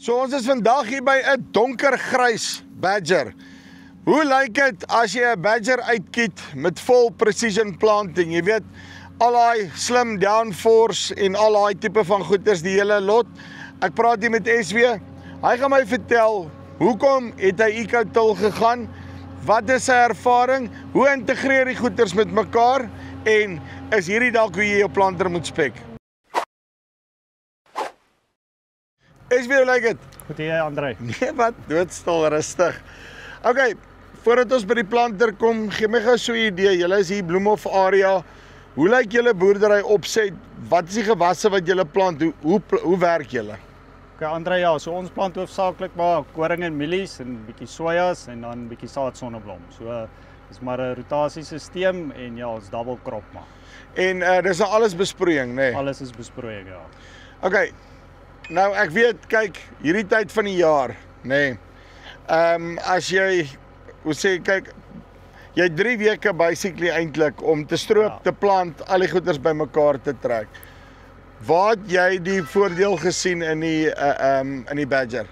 So ons is vandag hier by 'n donkergrys badger. Hoe lyk dit as jy 'n badger uitkiet met vol precision planting? Jy weet, al daai slim downforce en al daai tipe van goeders, die hele lot. Ek praat hier met SW. Hy gaan my vertel, hoekom het hy Ecotil gegaan? Wat is sy ervaring? Hoe integreer die goeders met mekaar? En is hierdie dalk hoe jy jou planter moet spek? SW, hoe lyk dit? Goed hier, André. Nee, wat? Doodstil, rustig. Okay, voordat ons by die planter kom, gee my gou so 'n idee. Julle is hier Bloemhof area. Hoe lyk julle boerdery opset? Wat is die gewasse wat julle plant? Hoe werk julle? Okay, André, ja, so ons plant hoofsaaklik maar koring en mielies en bietjie sojas en dan bietjie saadsonneblom. So dis maar 'n rotasiesisteem en ja, ons double crop maar. En dis nou alles besproeiing, nê? Nee? Alles is besproeiing, ja. Okay. Nou ek weet, kyk, hierdie tyd van die jaar, nê. Nee, as jy kyk, jy het 3 weke basically eintlik om te stroop, te plant, al die goeders bymekaar te trek. Waar het jy die voordeel gesien in die badger?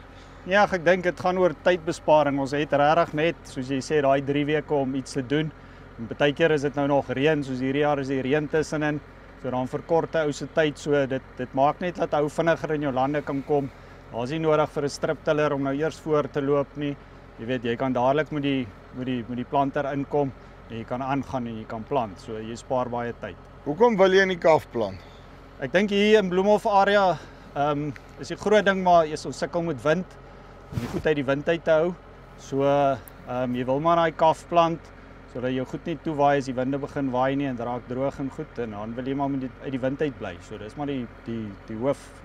Ja, ek dink dit gaan oor tydbesparing. Ons het regtig net, soos jy sê, daai 3 weke om iets te doen. En partykeer is dit nou nog reën, soos hierdie jaar is die reën tussenin. So dan verkort ou se tyd, so dit maak net dat ou vinniger in jou lande kan kom. Daar's nie nodig vir 'n striptiller om nou eers voor te loop nie. Jy weet, jy kan dadelik met die planter inkom en jy kan aangaan en jy kan plant. So jy spaar baie tyd. Hoekom wil jy in die kalf plant? Ek dink hier in Bloemhof area is die groot ding maar ons sukkel met wind om die goed uit die wind uit te hou. So jy wil maar daai kalf plant sodat jou goed nie toewaai as die winde begin waai nie en raak droog en goed en dan wil jy maar uit die wind uit bly. So dis maar die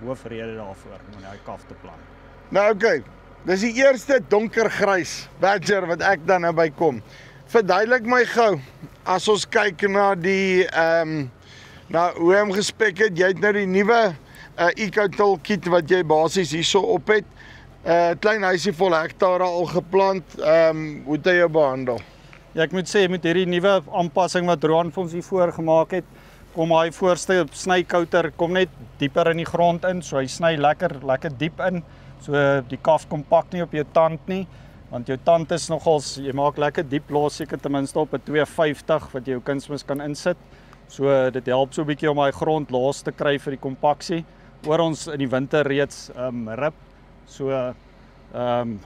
hoofrede daarvoor om daai kalf te plant. Nou okay. Dis die eerste donkergrys badger wat ek dan nou by kom. Verduidelik my gou as ons kyk na die nou hoe hy hom gespek het. Jy het nou die nuwe Ecotil kit wat jy basies hierso op het. Klein huisie vol hektare al geplant. Hoe het hy jou behandel? Ja, ek moet sê met hierdie nuwe aanpassing wat Roan vir ons hier voorgemaak het, kom hy voorste snykouter kom net dieper in die grond in, so hy sny lekker diep in. So die kalf kom pak nie op jou tand nie, want jou tand is nogals, jy maak lekker diep los, seker ten minste op 'n 250 wat jy jou kunsmis kan insit. So dit help so 'n bietjie om daai grond los te kry vir die kompaksie. Oor ons in die winter reeds rip. So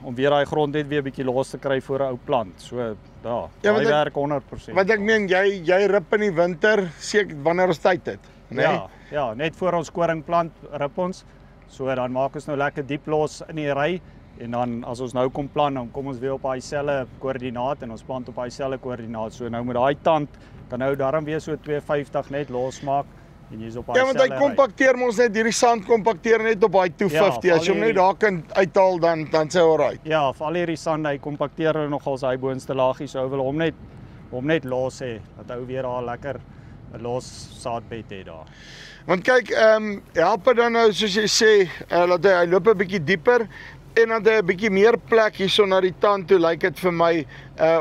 om weer daai grond net weer 'n bietjie los te kry vir 'n ou plant. So ja, hy werk 100%. Wat ek meen, jy rip in die winter, seker wanneer ons tyd het, né? Nee? Ja, net voor ons koring plant rip ons. So dan maak ons nou lekker diep los in die ry en dan as ons nou kom plant, dan kom ons weer op daai selfe koördinaat en ons plant op daai selfe koördinaat. So nou met daai tand kan nou daarom weer so 250 net losmaak en jy's op daai selfe. Ja, want hy kompakteer ons net hierdie sand kompakteer net op daai 250. Ja, as jy hom net daar kan uithaal dan sê alright. Ja, vir al hierdie sand hy kompakteer nogal sy boonste laagie, so wil hom net los hê dat hy weer daar lekker 'n los saadbed het daar. Want kyk, help dit dan nou soos jy sê, dat hy loop 'n bietjie dieper en dan hy 'n bietjie meer plek hierso na die tand toe, lyk dit vir my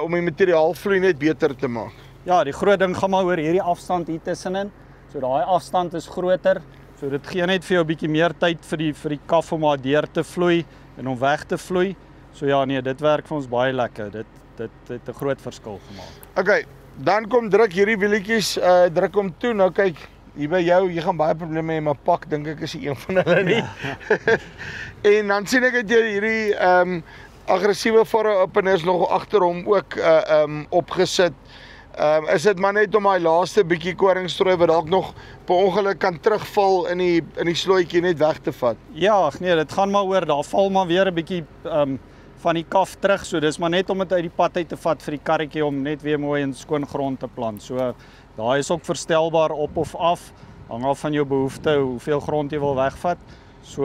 om die materiaalvloei net beter te maak. Ja, die groot ding gaan maar oor hierdie afstand hier tussenin. So daai afstand is groter, so dit gee net vir jou 'n bietjie meer tyd vir die kalf om daar deur te vloei en om weg te vloei. So ja, nee, dit werk vir ons baie lekker. Dit het 'n groot verskil gemaak. Okay, dan kom druk hierdie wielietjies druk hom toe. Nou kyk, hier by jou, jy gaan baie probleme hê, maar pak dink ek is een van hulle nie. En dan sien ek dat jy hierdie aggressiewe farrow openers nog agter hom ook opgesit. Is dit maar net om daai laaste bietjie koringstrooi wat dalk nog per ongeluk kan terugval in die slooitjie net weg te vat? Ja, nee, dit gaan maar oor, daar val maar weer 'n bietjie van die kalf terug, so dis maar net om dit uit die pad uit te vat vir die karretjie om net weer mooi in skoon grond te plant. So daai is ook verstelbaar op of af, hang af van jou behoefte, hoeveel grond jy wil wegvat. So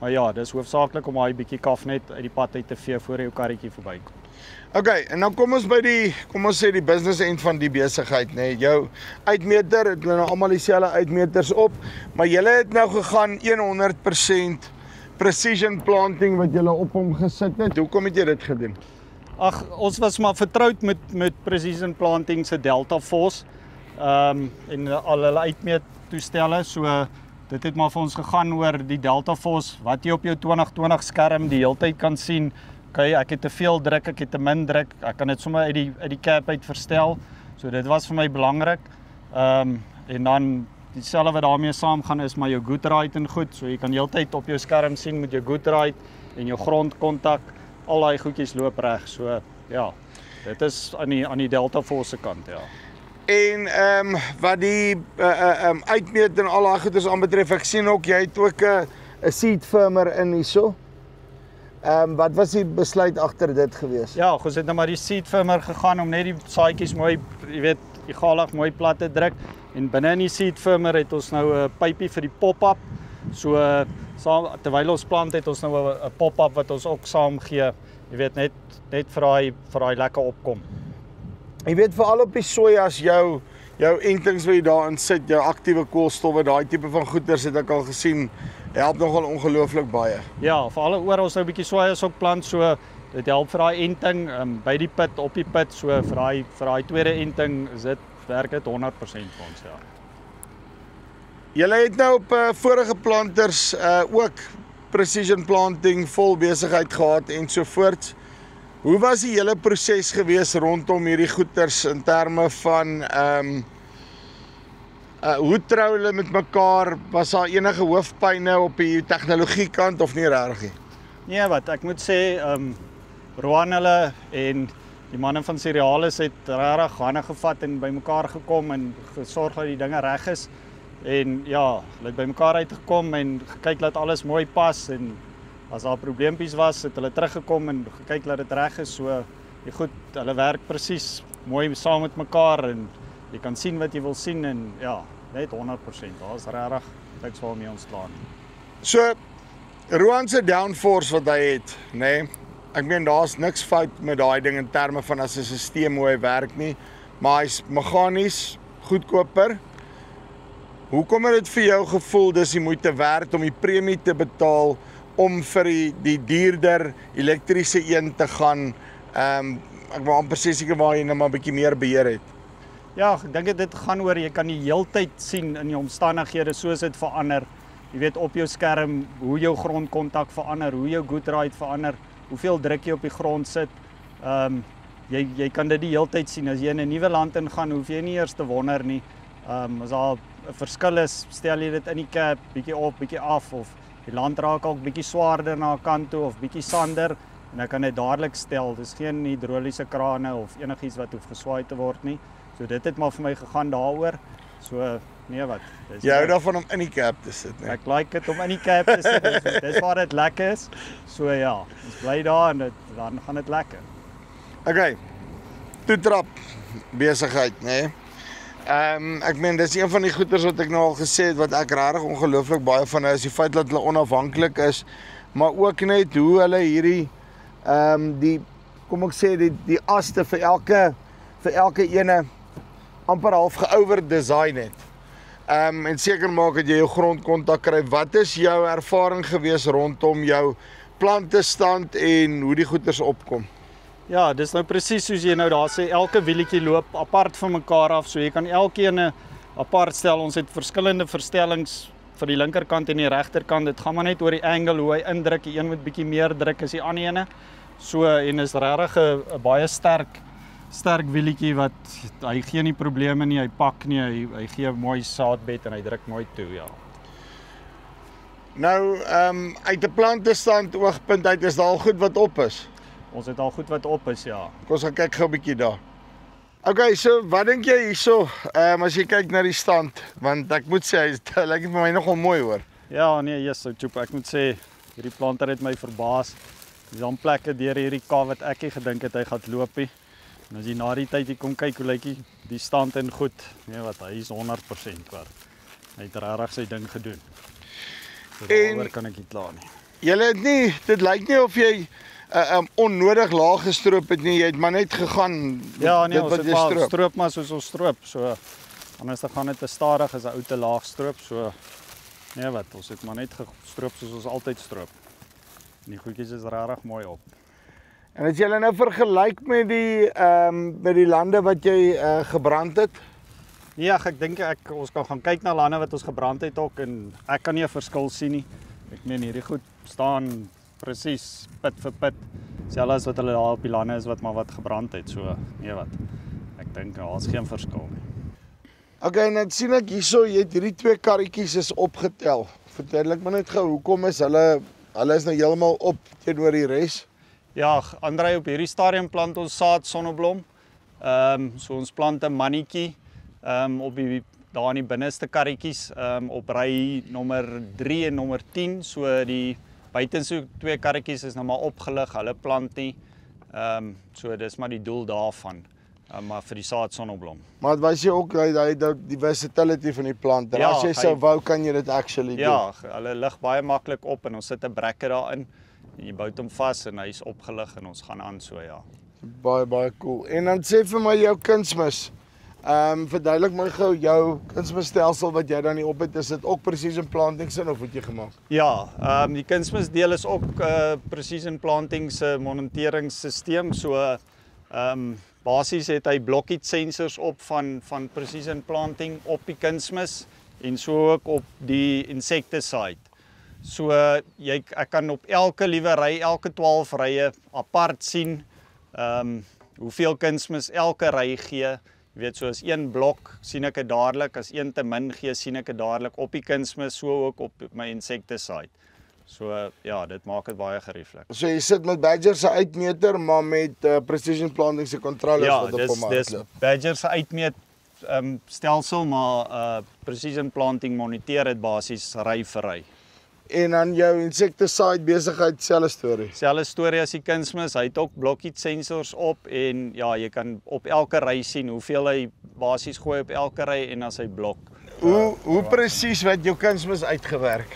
maar ja, dis hoofsaaklik om daai bietjie kalf net uit die pad uit te vee voor jou karretjie verbykom. Okay, en dan kom ons by die business end van die besigheid, nê. Jou uitmeter, het nou almal dieselfde uitmeters op, maar julle het nou gegaan 100% precision planting wat julle op hom gesit het. Hoekom het jy dit gedoen? Ag, ons was maar vertroud met precision planting se Delta Force en al hulle uitmeettoestelle. So dit het maar vir ons gegaan oor die Deltafos, wat jy op jou 2020 skerm die hele tyd kan sien. Okay, ek het te veel druk, ek het te min druk, ek kan dit sommer uit die cap uit verstel. So dit was vir my belangrik. En dan dieselfde wat daarmee saamgaan is maar jou Good-Ride en goed. So jy kan heeltyd op jou skerm sien met jou Good-Ride en jou grondkontak, al daai goedjies loop reg. So ja, dit is aan die Deltafos se kant, ja. En wat die uitmeet en al daai goeders aanbetref, ek sien ook jy het ook 'n seat firmer in hierso. Wat was die besluit agter dit gewees? Ja, ons het nou maar die seat firmer gegaan om net die saadjies mooi, jy weet, egalig mooi plat te druk. En binne in die seat firmer het ons nou 'n pypie vir die pop-up. So terwyl ons plant het ons nou 'n pop-up wat ons ook saam gee. Jy weet net vir daai lekker opkom. Jy weet veral op die sojas jou entings wat jy daarin sit, jou aktiewe koolstowwe, daai tipe van goeders het ek al gesien, help nogal ongelooflik baie. Ja, veral oor ons nou 'n bietjie sojas ook plant, so dit help vir daai enting by die pit, op die pit, so vir daai tweede enting is dit werk dit 100% vir ons, ja. Julle het nou op vorige planters ook precision planting, vol besigheid gehad en so voort. Hoe was die hele proses gewees rondom hierdie goeders in terme van hoe trou hulle met mekaar? Was daar enige hoofpyne op die tegnologie kant of nie regtig nie? Nee, wat ek moet sê, Roan hulle en die manne van Cerealis het regtig hande gevat en bymekaar gekom en gesorg dat die dinge reg is. En ja, hulle het bymekaar uitgekom en gekyk dat alles mooi pas en as daar probleempies was, het hulle teruggekom en gekyk dat dit reg is. So, goed, hulle werk presies mooi saam met mekaar en jy kan sien wat jy wil sien en ja, net 100%. Daar is regtig niks waarmee ons kla nie. So, Roan se downforce wat hy het, nê? Ek meen daar's niks fout met daai ding in terme van as 'n stelsel hoe hy werk nie, maar hy's meganies goedkoper. Hoekom het dit vir jou gevoel dis die moeite werd om die premie te betaal om vir die duurder elektriese een te gaan? Ek wil amper sê seker waar jy nou maar 'n bietjie meer beheer het. Ja, ek dink dit gaan oor jy kan die heeltyd sien in die omstandighede soos dit verander. Jy weet op jou skerm hoe jou grondkontak verander, hoe jou Good-Ride verander, hoeveel druk jy op die grond sit. Jy kan dit die heeltyd sien. As jy in 'n nuwe land ingaan, hoef jy nie eers te wonder nie. As daar 'n verskil is, stel jy dit in die cap, bietjie op, bietjie af, of die land raak ook bietjie swaarder na 'n kant toe of bietjie sander en dan kan dit dadelik stel. Dis geen hidroliese krane of enigiets wat hoef geswaai te word nie. So dit het maar vir my gegaan daaroor. So nee wat. Jy hou daarvan om in die cap te sit, né? Ek like dit om in die cap te sit. Dis waar dit lekker is. So ja, ons bly daar en dan gaan dit lekker. Okay. Toetrap besigheid, né? Ek meen dis een van die goeders wat ek nou al gesê het wat ek regtig ongelooflik baie van hou is die feit dat hulle onafhanklik is, maar ook net hoe hulle hierdie die kom ek sê die aste vir elke ene amper half geover design het. En seker maak dat jy jou grondkontak kry. Wat is jou ervaring gewees rondom jou plantestand en hoe die goeders opkom? Ja, dis nou presies soos jy nou daar sê, elke wielietjie loop apart van mekaar af, so jy kan elkeen apart stel. Ons het verskillende verstellings vir die linkerkant en die regterkant. Dit gaan maar net oor die angle hoe hy indruk. Die een met bietjie meer druk as die ander ene. So en is regtig 'n baie sterk wielietjie wat hy gee nie probleme nie, hy pak nie, hy gee 'n mooi saadbed en hy druk mooi toe, ja. Nou, uit 'n plantestand oogpunt uit is daar al goed wat op is. Ons het al goed wat op is, ja. Kom ons gaan kyk gou 'n bietjie daar. Okay, so wat dink jy hierso? As jy kyk na die stand, want ek moet sê hy lyk vir my nogal mooi hoor. Ja, nee, yes, so Chup, ek moet sê hierdie planter het my verbaas. Dis dan plekke deur hierdie ka wat ek nie gedink het hy gaan loop nie. En as jy na die tyd hier kom kyk hoe lyk die stand en goed, nee wat, hy is 100% waar. Hy het regtig sy ding gedoen. So daaroor kan ek nie kla nie. Julle het nie, dit lyk nie of jy onnodig laag gestroop het nie, jy het maar net gegaan ja, nee, ons het maar stroop maar soos ons stroop, so anders dan gaan dit te stadig as 'n ou te laag stroop, so nee wat, ons het maar net gestroop soos ons altyd stroop. En die goedjies is regtig mooi op. En as jy nou vergelyk met die lande wat jy gebrand het? Ja, ek dink ons kan gaan kyk na lande wat ons gebrand het ook en ek kan nie 'n verskil sien nie. Ek meen hierdie goed staan presies pit vir pit. Selfs as wat hulle daar op die lande is wat gebrand het, so nee wat. Ek dink daar's geen verskil nie. Okay, en dan sien ek hierso, jy het hierdie 2 karretjies is opgetel. Verduidelik maar net gou, hoekom is hulle is nou heeltemal op teenoor die res? Ja, Andrei, op hierdie stadium plant ons saad sonneblom. So ons plant 'n mannetjie op daar in die binneste karretjies op ry nommer 3 en nommer 10. So die buitenste 2 karretjies is nou maar opgelig, hulle plant nie. So dis maar die doel daarvan. Maar vir die saad sonneblom. Maar het was jy ook die versatility van die plant. En as jy sou wou, kan jy dit actually doen. Ja, hulle lig baie maklik op en ons sit 'n brekker daarin. En jy bou hom vas en hy's opgelig en ons gaan aan so ja. Baie cool. En dan sê vir my jou kunsmis. Verduidelik my gou jou kunsmisstelsel wat jy dan nie op het. Is dit ook precision planting sin of wat jy gemaak? Ja, die kunsmisdeel is ook precision planting se monteringsstelsel. So basies het hy blokkies sensors op van precision planting op die kunsmis en so ook op die insecticide. So ek kan op elke liewe ry, elke 12 rye apart sien hoeveel kunsmis elke ry gee. Jy weet, so as 1 blok sien ek dit dadelik, as 1 te min gee sien ek dit dadelik op die kunsmis, so ook op my insecticide. So ja, dit maak dit baie gerieflik. So jy sit met Badger se uitmeter, maar met precision planting se controllers wat op hom uitloop. Ja, dis Badger se uitmeet stelsel, maar precision planting moniteer dit basies ry vir ry. En dan jou insecticide besigheid selfe storie. Selfe storie as die kunsmis, hy het ook blokkie sensors op en ja, jy kan op elke ry sien hoeveel hy basies gooi op elke ry en as hy blok. Hoe presies wat jou kunsmis uitgewerk?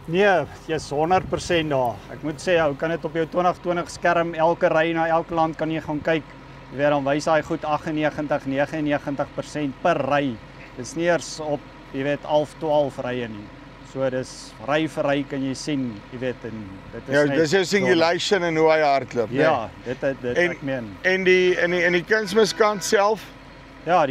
Nee, jy's 100% daar. Ek moet sê, jy kan dit op jou 2020 skerm elke ry na elke land kan jy gaan kyk. Jy weet dan wys hy goed 98, 99% per ry. Dis nie eers op, jy weet, 12 rye nie. So dis ry vir ry kan jy sien, jy weet, en dit is net dis jou singulation en hoe hy hardloop, nee? Ja, dit ek meen. En die kunsmiskant self? Ja,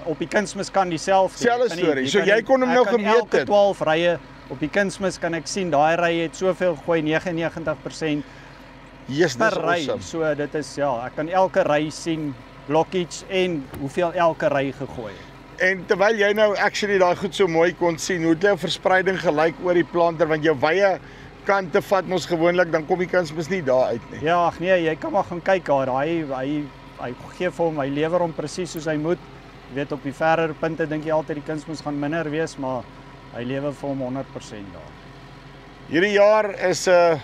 op die kunsmiskant dieselfde. Selfe storie. So jy kon hom nou gemeet het. Elke 12 rye op die kunsmis kan ek sien daai ry het soveel gooi 99% per ry. So dit is ja, ek kan elke ry sien blokkies en hoeveel elke ry gegooi het. En terwyl jy nou actually daai goed so mooi kon sien, hoe het jou verspreiding gelyk oor die planter, want jou wye kante vat mos gewoonlik, dan kom die kunsmis nie daar uit nie. Ja, ag nee, jy kan maar gaan kyk daar, hy gee vir hom, hy lewer hom presies soos hy moet. Jy weet op die verder punte dink jy altyd die kunsmis gaan minder wees, maar hy lewer vir hom 100% daar. Hierdie jaar is 'n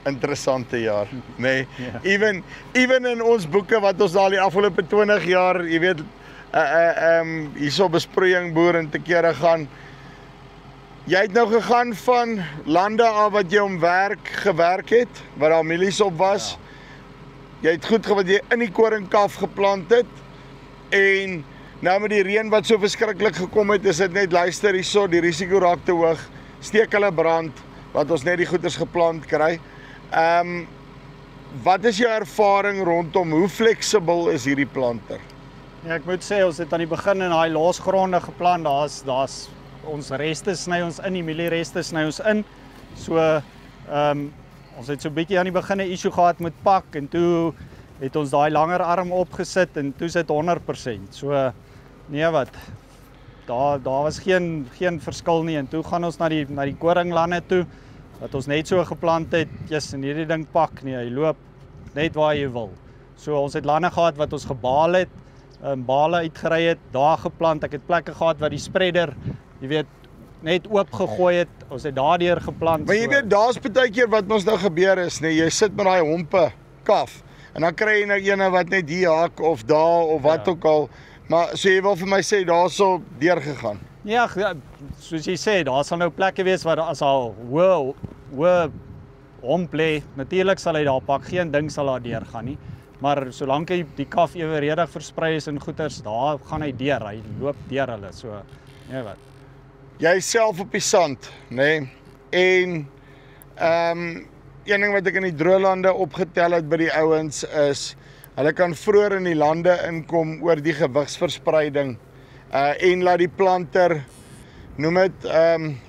interessante jaar, nê? Yeah. Even in ons boeke wat ons al die afgelope 20 jaar, jy weet, hierso besproeiing boere te kere gaan. Jy het nou gegaan van lande af wat jy gewerk het, waar daar mielies op was. Ja. Jy het goed wat jy in die koringkaf geplant het en nou met die reën wat so verskriklik gekom het, is dit net luister hierso, die risiko raak te hoog. Steek hulle brand wat ons net die goeders geplant kry. Wat is jou ervaring rondom hoe fleksibel is hierdie planter? Ja, ek moet sê ons het aan die begin in daai losgronde geplant. Daar's ons reste sny ons in, die mieliereste sny ons in. So ons het so 'n bietjie aan die begin 'n issue gehad met pak en toe het ons daai langer arm opgesit en toe sit 100%. So nee wat. Daar was geen verskil nie en toe gaan ons na die koringlande toe wat ons net so geplant het. Jy's in hierdie ding pak nie, hy loop net waar jy wil. So ons het lande gehad wat ons gebaal het, bale uitgery het, daar geplant. Ek het plekke gehad waar die spreader, jy weet, net oop gegooi het. Ons het daardeur geplant. Maar jy weet, daar's baie keer wat ons nou gebeur is, nee, jy sit met daai hompe kaf en dan kry jy nou ene wat net hier haak of daar of wat ook al. Maar so jy wil vir my sê daarso deurgegaan. Ja, soos jy sê, daar sal nou plekke wees waar as al hoë homp lê, natuurlik sal hy daar pak, geen ding sal daar deurgaan nie. Maar solank hy die kaf evenredig versprei is in goeters, daar gaan hy deur, hy loop deur hulle, so, nee wat. Jy self op die sand, nê? En een ding wat ek in die droëlande opgetel het by die ouens is, hulle kan vroeër in die lande inkom oor die gewigsverspreiding. en laat die planter, noem dit,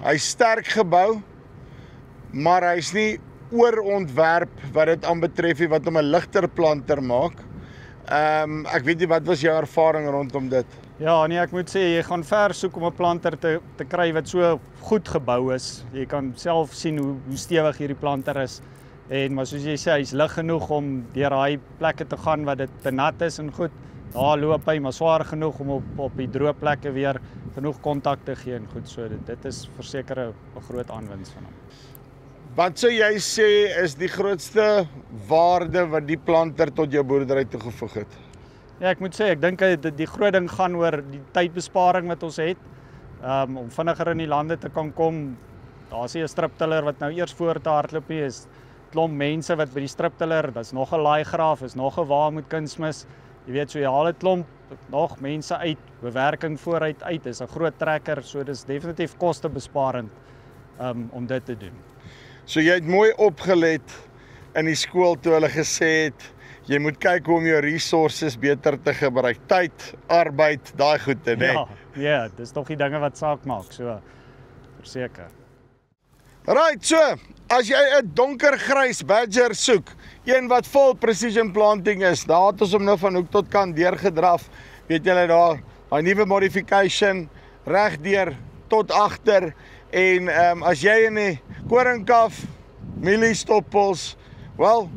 hy's sterk gebou, maar hy's nie oorontwerp wat dit aanbetref nie, wat hom 'n ligter planter maak. Ek weet nie, wat was jou ervaring rondom dit? Ja, nee, ek moet sê, jy gaan ver soek om 'n planter te kry wat so goed gebou is. Jy kan self sien hoe stewig hierdie planter is. Maar soos jy sê, hy's lig genoeg om deur daai plekke te gaan wat dit te nat is en goed. Daar loop hy, maar swaar genoeg om op die droë plekke weer genoeg kontak te gee en goed. So dit is verseker 'n groot aanwinst van hom. Wat sou jy sê is die grootste waarde wat die planter tot jou boerdery toegevoeg het? Ja, ek moet sê, ek dink die groot ding gaan oor die tydbesparing wat ons het. Om vinniger in die lande te kan kom. Daar's nie 'n striptiller wat nou eers voor te hardloop nie, is klomp mense wat by die striptiller, daar's nog 'n laaigraaf, is nog 'n wa met kunsmis. Jy weet, so jy haal 'n klomp nog mense uit, bewerking vooruit uit, is 'n groot trekker, so dis definitief kostebesparend om dit te doen. So jy het mooi opgelet in die skool toe hulle gesê het, jy moet kyk hoe om jou resources beter te gebruik. Tyd, arbeid, daai goede, né? Ja, dis tog die dinge wat saak maak, so verseker. Right, so, as jy 'n donkergrys Badger soek, een wat vol precision planting is, daar het ons hom nou van hoek tot kant deurgedraf, weet julle daar, daai nuwe modification, reg deur tot agter, en as jy in die koringkaf, mieliestoppels, wel,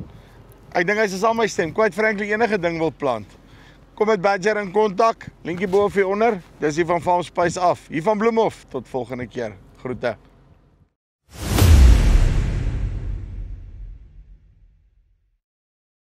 ek dink hy is al my stem, quite frankly enige ding wil plant. Kom met Badger in kontak, linkie bo of hier onder, dis hier van Farm Spice af, hier van Bloemhof, tot volgende keer, groete.